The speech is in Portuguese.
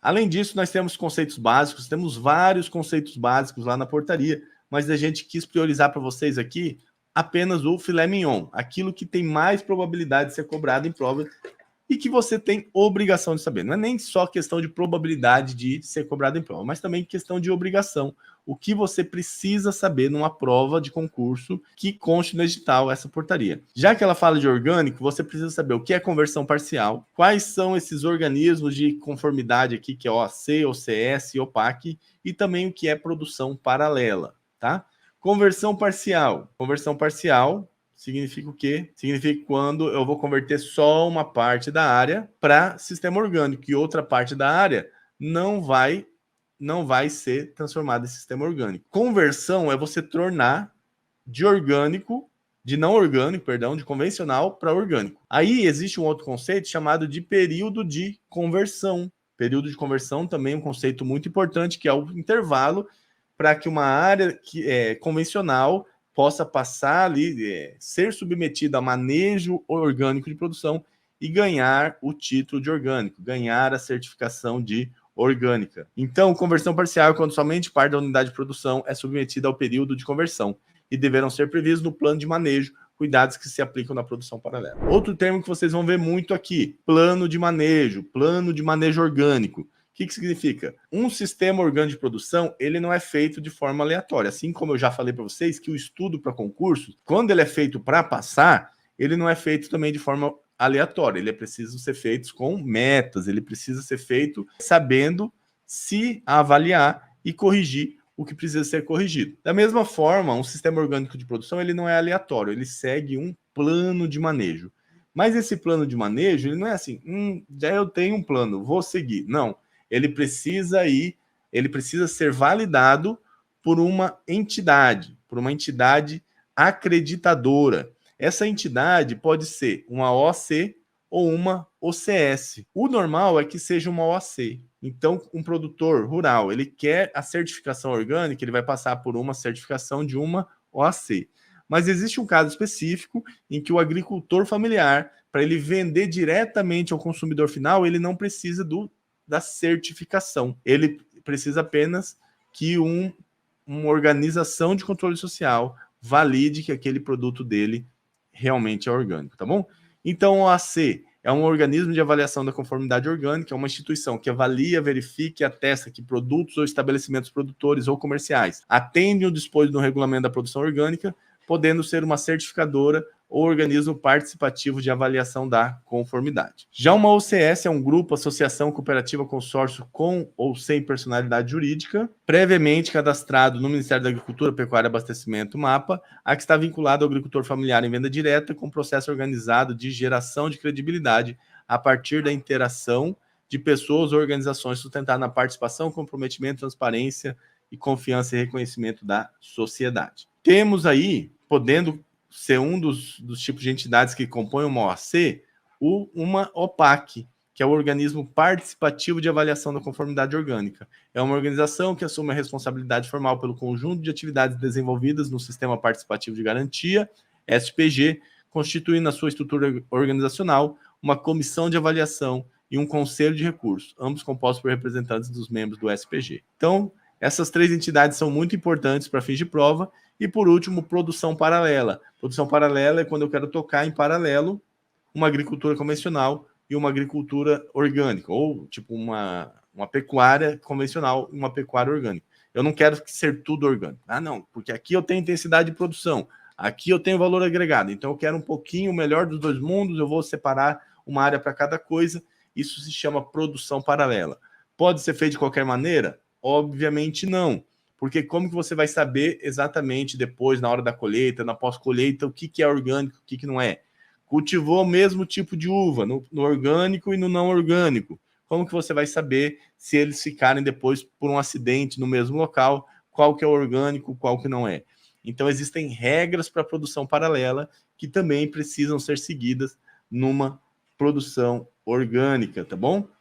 Além disso, nós temos conceitos básicos, temos vários conceitos básicos lá na portaria, mas a gente quis priorizar para vocês aqui apenas o filé mignon, aquilo que tem mais probabilidade de ser cobrado em prova e que você tem obrigação de saber. Não é nem só questão de probabilidade de ser cobrado em prova, mas também questão de obrigação. O que você precisa saber numa prova de concurso que conste no edital essa portaria. Já que ela fala de orgânico, você precisa saber o que é conversão parcial, quais são esses organismos de conformidade aqui, que é OAC, OCS e OPAC, e também o que é produção paralela, tá? Conversão parcial. Conversão parcial significa o quê? Significa quando eu vou converter só uma parte da área para sistema orgânico e outra parte da área não vai ser transformada em sistema orgânico. Conversão é você tornar de orgânico, de não orgânico, perdão, de convencional para orgânico. Aí existe um outro conceito chamado de período de conversão. Período de conversão também é um conceito muito importante, que é o intervalo para que uma área que é convencional possa passar ali, ser submetida a manejo orgânico de produção e ganhar o título de orgânico, ganhar a certificação de orgânica. Então, conversão parcial é quando somente parte da unidade de produção é submetida ao período de conversão e deverão ser previstos no plano de manejo cuidados que se aplicam na produção paralela. Outro termo que vocês vão ver muito aqui, plano de manejo orgânico. O que significa? Um sistema orgânico de produção, ele não é feito de forma aleatória. Assim como eu já falei para vocês que o estudo para concurso, quando ele é feito para passar, ele não é feito também de forma aleatória. Ele é preciso ser feito com metas, ele precisa ser feito sabendo se avaliar e corrigir o que precisa ser corrigido. Da mesma forma, um sistema orgânico de produção, ele não é aleatório, ele segue um plano de manejo. Mas esse plano de manejo, ele não é assim, já eu tenho um plano, vou seguir. Não. Ele precisa ser validado por uma entidade acreditadora. Essa entidade pode ser uma OAC ou uma OCS. O normal é que seja uma OAC. Então, um produtor rural, ele quer a certificação orgânica, ele vai passar por uma certificação de uma OAC. Mas existe um caso específico em que o agricultor familiar, para ele vender diretamente ao consumidor final, ele não precisa da certificação. Ele precisa apenas que uma organização de controle social valide que aquele produto dele realmente é orgânico, tá bom? Então, o OAC é um organismo de avaliação da conformidade orgânica, é uma instituição que avalia, verifica e atesta que produtos ou estabelecimentos produtores ou comerciais atendem o disposto no regulamento da produção orgânica, podendo ser uma certificadora ou organismo participativo de avaliação da conformidade. Já uma OCS é um grupo, associação, cooperativa, consórcio com ou sem personalidade jurídica, previamente cadastrado no Ministério da Agricultura, Pecuária e Abastecimento, MAPA, a que está vinculado ao agricultor familiar em venda direta, com processo organizado de geração de credibilidade a partir da interação de pessoas ou organizações sustentadas na participação, comprometimento, transparência e confiança e reconhecimento da sociedade. Temos aí, podendo ser um dos tipos de entidades que compõem uma OAC, uma OPAC, que é o Organismo Participativo de Avaliação da Conformidade Orgânica. É uma organização que assume a responsabilidade formal pelo conjunto de atividades desenvolvidas no Sistema Participativo de Garantia, SPG, constituindo a sua estrutura organizacional uma comissão de avaliação e um conselho de recursos, ambos compostos por representantes dos membros do SPG. Então, essas três entidades são muito importantes para fins de prova. E, por último, produção paralela. Produção paralela é quando eu quero tocar em paralelo uma agricultura convencional e uma agricultura orgânica, ou tipo uma pecuária convencional e uma pecuária orgânica. Eu não quero ser tudo orgânico. Ah, não, porque aqui eu tenho intensidade de produção, aqui eu tenho valor agregado, então eu quero um pouquinho melhor dos dois mundos, eu vou separar uma área para cada coisa. Isso se chama produção paralela. Pode ser feito de qualquer maneira? Obviamente não. Porque como que você vai saber exatamente depois, na hora da colheita, na pós-colheita, o que é orgânico, o que não é? Cultivou o mesmo tipo de uva, no orgânico e no não orgânico. Como que você vai saber se eles ficarem depois por um acidente no mesmo local, qual que é orgânico, qual que não é? Então, existem regras para a produção paralela que também precisam ser seguidas numa produção orgânica, tá bom?